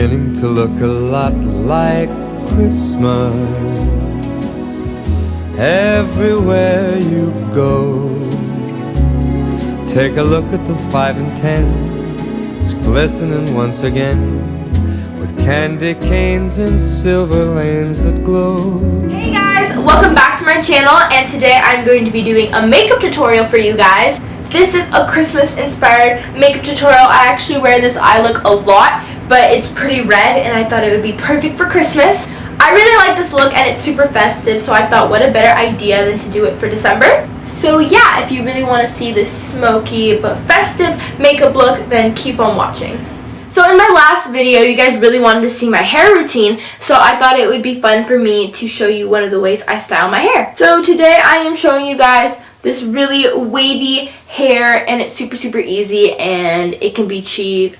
beginning to look a lot like Christmas. Everywhere you go, take a look at the 5 and 10. It's glistening once again with candy canes and silver lanes that glow. Hey guys, welcome back to my channel, and today I'm going to be doing a makeup tutorial for you guys. This is a Christmas inspired makeup tutorial. I actually wear this eye look a lot, but it's pretty red and I thought it would be perfect for Christmas. I really like this look and it's super festive, so I thought what a better idea than to do it for December. So yeah, if you really want to see this smoky but festive makeup look, then keep on watching. So in my last video, you guys really wanted to see my hair routine, so I thought it would be fun for me to show you one of the ways I style my hair. So today I am showing you guys this really wavy hair, and it's super easy, and it can be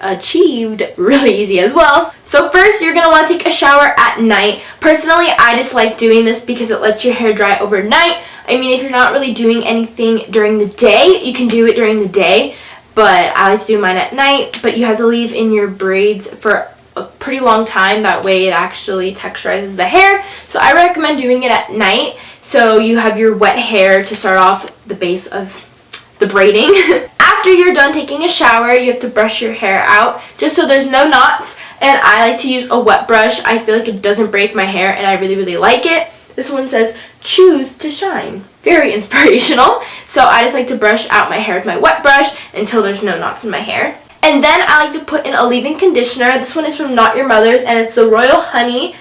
achieved really easy as well. So first, you're going to want to take a shower at night. Personally, I just like doing this because it lets your hair dry overnight. I mean, if you're not really doing anything during the day, you can do it during the day, but I like to do mine at night. But you have to leave in your braids for a pretty long time, that way it actually texturizes the hair. So I recommend doing it at night, so you have your wet hair to start off the base of the braiding. After you're done taking a shower, you have to brush your hair out just so there's no knots, and I like to use a wet brush. I feel like it doesn't break my hair and I really like it. This one says choose to shine. Very inspirational. So I just like to brush out my hair with my wet brush until there's no knots in my hair. And then I like to put in a leave-in conditioner. This one is from Not Your Mother's, and it's the Royal Honey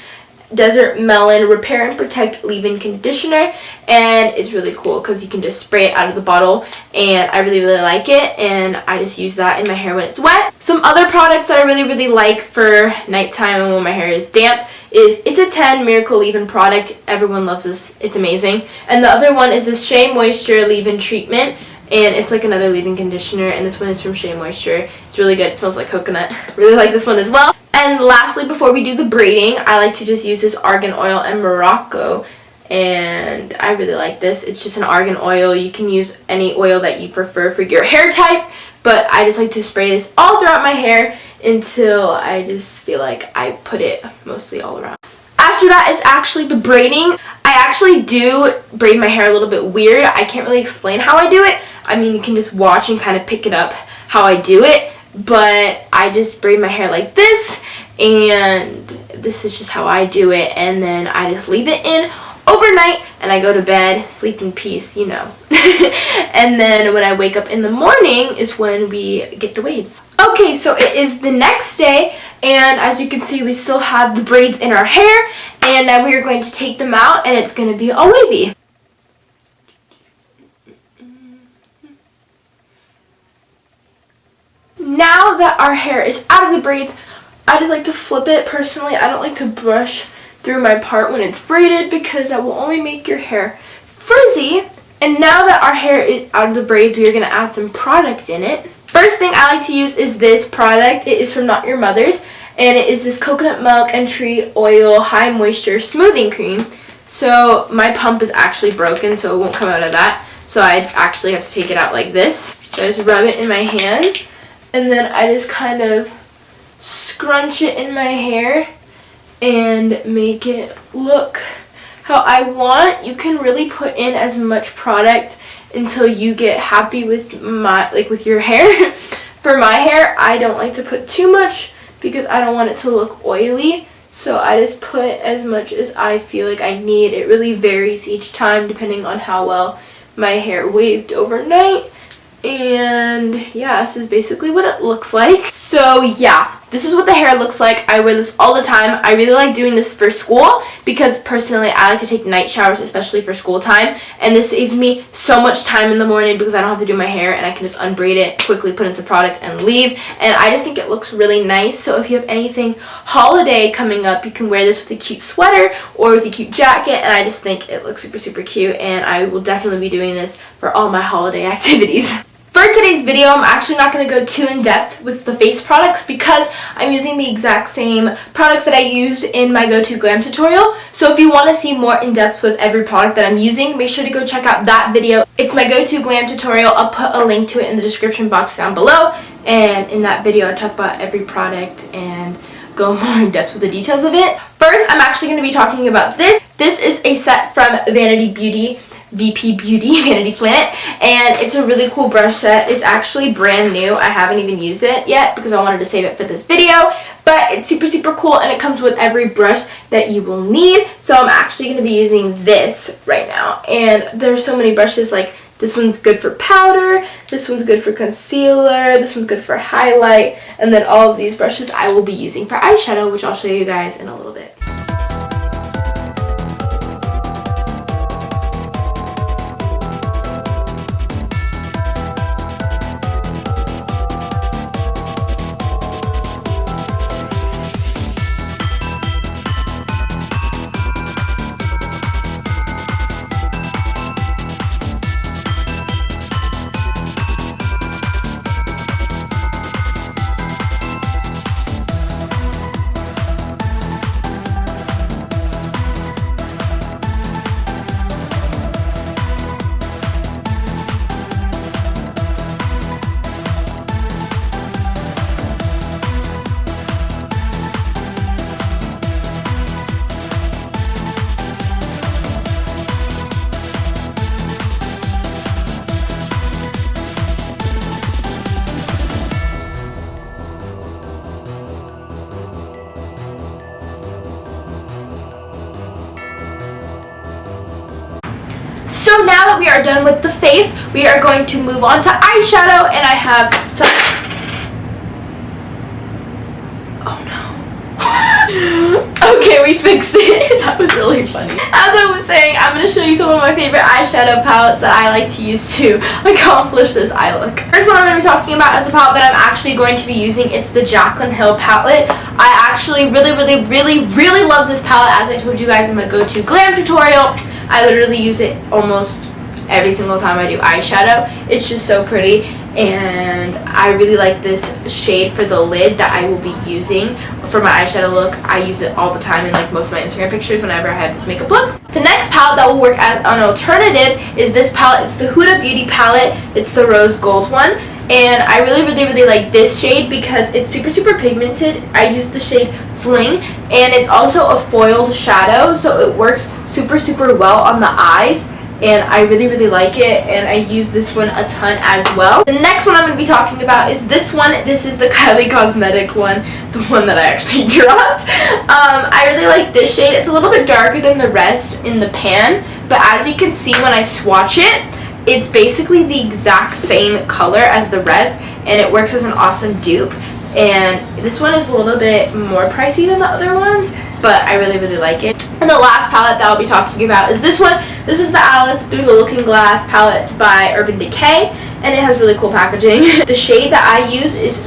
Desert Melon Repair and Protect Leave-In Conditioner, and it's really cool because you can just spray it out of the bottle, and I really like it, and I just use that in my hair when it's wet. Some other products that I really like for nighttime and when my hair is damp is It's a 10 Miracle Leave-In product. Everyone loves this. It's amazing. And the other one is this Shea Moisture Leave-In Treatment, and it's like another leave-in conditioner, and this one is from Shea Moisture. It's really good. It smells like coconut. Really like this one as well. And lastly, before we do the braiding, I like to just use this argan oil and Morocco, and I really like this. It's just an argan oil. You can use any oil that you prefer for your hair type, but I just like to spray this all throughout my hair until I just feel like I put it mostly all around. After that is actually the braiding. I actually do braid my hair a little bit weird. I can't really explain how I do it. I mean, you can just watch and kind of pick it up how I do it, but I just braid my hair like this, and this is just how I do it, and then I just leave it in overnight and I go to bed, sleep in peace, you know. And then when I wake up in the morning is when we get the waves. Okay, so it is the next day, and as you can see, we still have the braids in our hair, and now we are going to take them out, and it's going to be all wavy. Now that our hair is out of the braids, I just like to flip it. Personally, I don't like to brush through my part when it's braided because that will only make your hair frizzy. And now that our hair is out of the braids, we are going to add some product in it. First thing I like to use is this product. It is from Not Your Mother's, and it is this coconut milk and tree oil high moisture smoothing cream. So my pump is actually broken, so it won't come out of that. So I actually have to take it out like this. So I just rub it in my hand, and then I just kind of scrunch it in my hair and make it look how I want. You can really put in as much product until you get happy with with your hair. For my hair, I don't like to put too much because I don't want it to look oily, so I just put as much as I feel like I need. It really varies each time depending on how well my hair waved overnight. And yeah, this is basically what it looks like. So yeah, this is what the hair looks like. I wear this all the time. I really like doing this for school because personally I like to take night showers, especially for school time, and this saves me so much time in the morning because I don't have to do my hair and I can just unbraid it, quickly put in some product and leave. And I just think it looks really nice. So if you have anything holiday coming up, you can wear this with a cute sweater or with a cute jacket, and I just think it looks super cute, and I will definitely be doing this for all my holiday activities. For today's video, I'm actually not going to go too in-depth with the face products because I'm using the exact same products that I used in my go-to glam tutorial. So if you want to see more in-depth with every product that I'm using, make sure to go check out that video. It's my go-to glam tutorial. I'll put a link to it in the description box down below. And in that video, I talk about every product and go more in depth with the details of it. First, I'm actually going to be talking about this. This is a set from Vanity Beauty, VP Beauty, Vanity Planet, and it's a really cool brush set. It's actually brand new. I haven't even used it yet because I wanted to save it for this video, but it's super, super cool, and it comes with every brush that you will need. So I'm actually going to be using this right now, and there's so many brushes. Like, this one's good for powder, this one's good for concealer, this one's good for highlight, and then all of these brushes I will be using for eyeshadow, which I'll show you guys in a little bit. So now that we are done with the face, we are going to move on to eyeshadow, and I have some... Oh no. Okay, we fixed it. That was really funny. As I was saying, I'm going to show you some of my favorite eyeshadow palettes that I like to use to accomplish this eye look. First one I'm going to be talking about is a palette that I'm actually going to be using. It's the Jaclyn Hill palette. I actually really love this palette. As I told you guys in my go-to glam tutorial, I literally use it almost every single time I do eyeshadow. It's just so pretty, and I really like this shade for the lid that I will be using for my eyeshadow look. I use it all the time in like most of my Instagram pictures whenever I have this makeup look. The next palette that will work as an alternative is this palette. It's the Huda Beauty palette. It's the rose gold one, and I really like this shade because it's super pigmented. I use the shade Fling, and it's also a foiled shadow, so it works super well on the eyes, and I really like it, and I use this one a ton as well. The next one I'm going to be talking about is this one. This is the Kylie Cosmetics one, the one that I actually dropped. I really like this shade. It's a little bit darker than the rest in the pan, but as you can see when I swatch it, it's basically the exact same color as the rest, and it works as an awesome dupe. And this one is a little bit more pricey than the other ones, but I really like it. And the last palette that I'll be talking about is this one. This is the Alice Through the Looking Glass palette by Urban Decay, and it has really cool packaging. The shade that I use is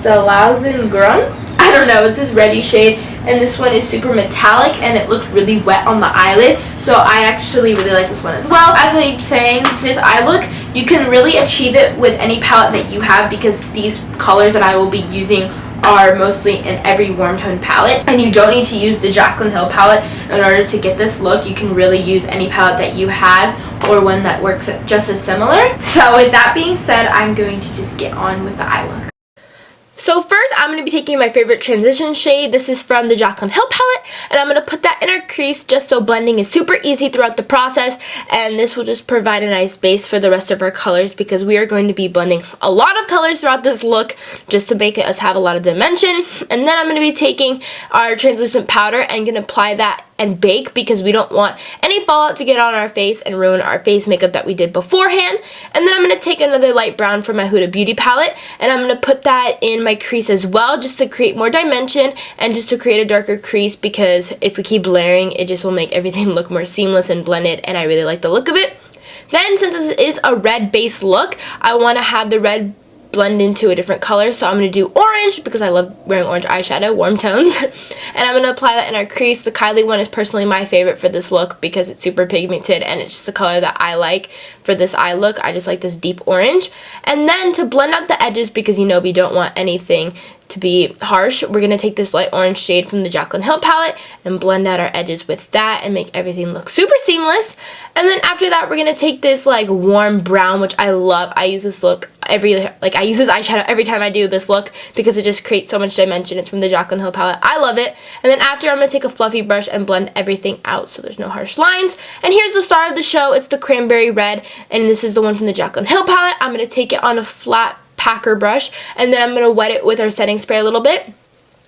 Salausen Grum. I don't know, it's this reddy shade, and this one is super metallic, and it looks really wet on the eyelid, so I actually really like this one as well. As I'm saying, this eye look, you can really achieve it with any palette that you have, because these colors that I will be using are mostly in every warm tone palette, and you don't need to use the Jaclyn Hill palette in order to get this look. You can really use any palette that you have or one that works just as similar. So with that being said, I'm going to just get on with the eye look. So first, I'm going to be taking my favorite transition shade. This is from the Jaclyn Hill palette, and I'm going to put that in our crease just so blending is super easy throughout the process, and this will just provide a nice base for the rest of our colors, because we are going to be blending a lot of colors throughout this look just to make us have a lot of dimension. And then I'm going to be taking our translucent powder and going to apply that and bake, because we don't want any fallout to get on our face and ruin our face makeup that we did beforehand. And then I'm going to take another light brown from my Huda Beauty palette, and I'm going to put that in my crease as well, just to create more dimension and just to create a darker crease, because if we keep layering, it just will make everything look more seamless and blended, and I really like the look of it. Then, since this is a red base look, I want to have the red blend into a different color, so I'm going to do orange because I love wearing orange eyeshadow, warm tones. And I'm going to apply that in our crease. The Kylie one is personally my favorite for this look because it's super pigmented and it's just the color that I like for this eye look. I just like this deep orange. And then to blend out the edges, because you know we don't want anything to be harsh, we're going to take this light orange shade from the Jaclyn Hill palette and blend out our edges with that and make everything look super seamless. And then after that, we're going to take this like warm brown, which I love. I use this look I use this eyeshadow every time I do this look because it just creates so much dimension. It's from the Jaclyn Hill palette. I love it. And then after, I'm going to take a fluffy brush and blend everything out so there's no harsh lines. And here's the star of the show. It's the cranberry red, and this is the one from the Jaclyn Hill palette. I'm going to take it on a flat packer brush, and then I'm going to wet it with our setting spray a little bit.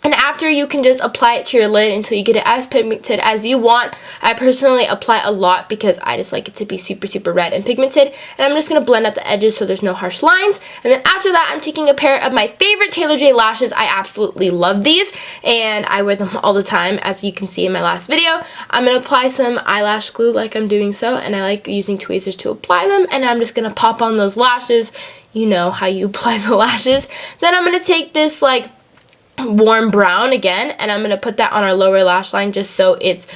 And after, you can just apply it to your lid until you get it as pigmented as you want. I personally apply a lot because I just like it to be super, super red and pigmented. And I'm just going to blend out the edges so there's no harsh lines. And then after that, I'm taking a pair of my favorite Taylor J lashes. I absolutely love these, and I wear them all the time, as you can see in my last video. I'm going to apply some eyelash glue like I'm doing so, and I like using tweezers to apply them. And I'm just going to pop on those lashes. You know how you apply the lashes. Then I'm going to take this like warm brown again, and I'm going to put that on our lower lash line just so it's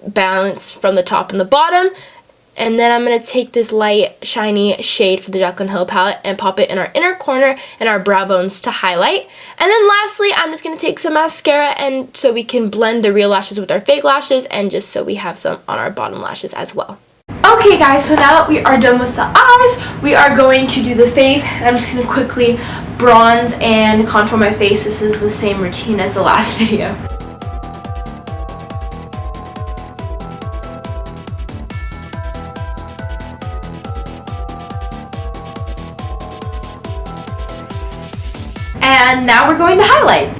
balanced from the top and the bottom. And then I'm going to take this light shiny shade for the Jaclyn Hill palette and pop it in our inner corner and our brow bones to highlight. And then lastly, I'm just going to take some mascara, and so we can blend the real lashes with our fake lashes, and just so we have some on our bottom lashes as well. Okay guys, so now that we are done with the eyes, we are going to do the face. And I'm just going to quickly bronze and contour my face. This is the same routine as the last video. And now we're going to highlight.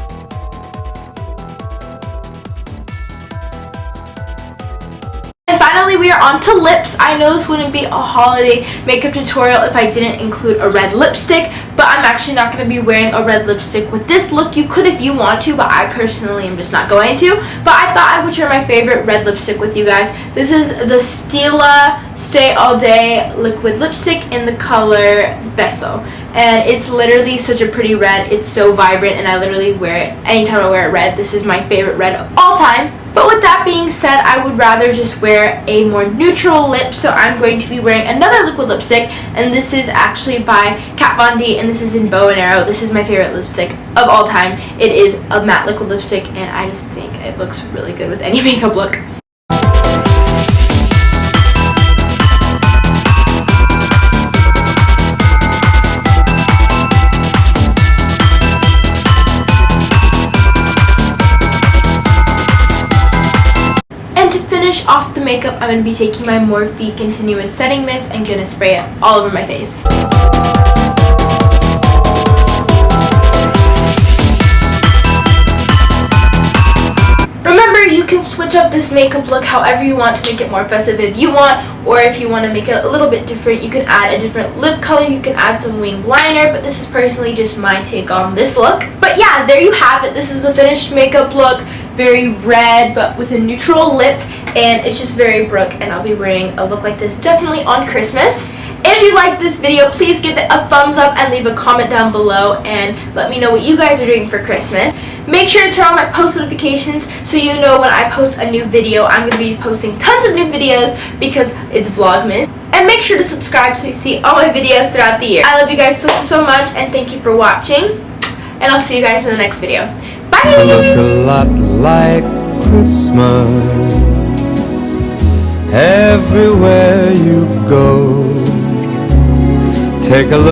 And finally, we are on to lips. I know this wouldn't be a holiday makeup tutorial if I didn't include a red lipstick, but I'm actually not going to be wearing a red lipstick with this look. You could if you want to, but I personally am just not going to. But I thought I would share my favorite red lipstick with you guys. This is the Stila Stay All Day liquid lipstick in the color Beso. And it's literally such a pretty red. It's so vibrant, and I literally wear it anytime I wear it red. This is my favorite red of all time. But with that being said, I would rather just wear a more neutral lip, so I'm going to be wearing another liquid lipstick, and this is actually by Kat Von D, and this is in Bow and Arrow. This is my favorite lipstick of all time. It is a matte liquid lipstick, and I just think it looks really good with any makeup look. Off the makeup, I'm going to be taking my Morphe Continuous Setting Mist and going to spray it all over my face. Remember, you can switch up this makeup look however you want to make it more festive if you want, or if you want to make it a little bit different, you can add a different lip color, you can add some winged liner, but this is personally just my take on this look. But yeah, there you have it. This is the finished makeup look. Very red, but with a neutral lip, and it's just very Brooke, and I'll be wearing a look like this definitely on Christmas. If you like this video, please give it a thumbs up and leave a comment down below and let me know what you guys are doing for Christmas. Make sure to turn on my post notifications so you know when I post a new video. I'm going to be posting tons of new videos because it's Vlogmas. And make sure to subscribe so you see all my videos throughout the year. I love you guys so much, and thank you for watching. And I'll see you guys in the next video. Bye! To look a lot like Christmas everywhere you go. Take a look.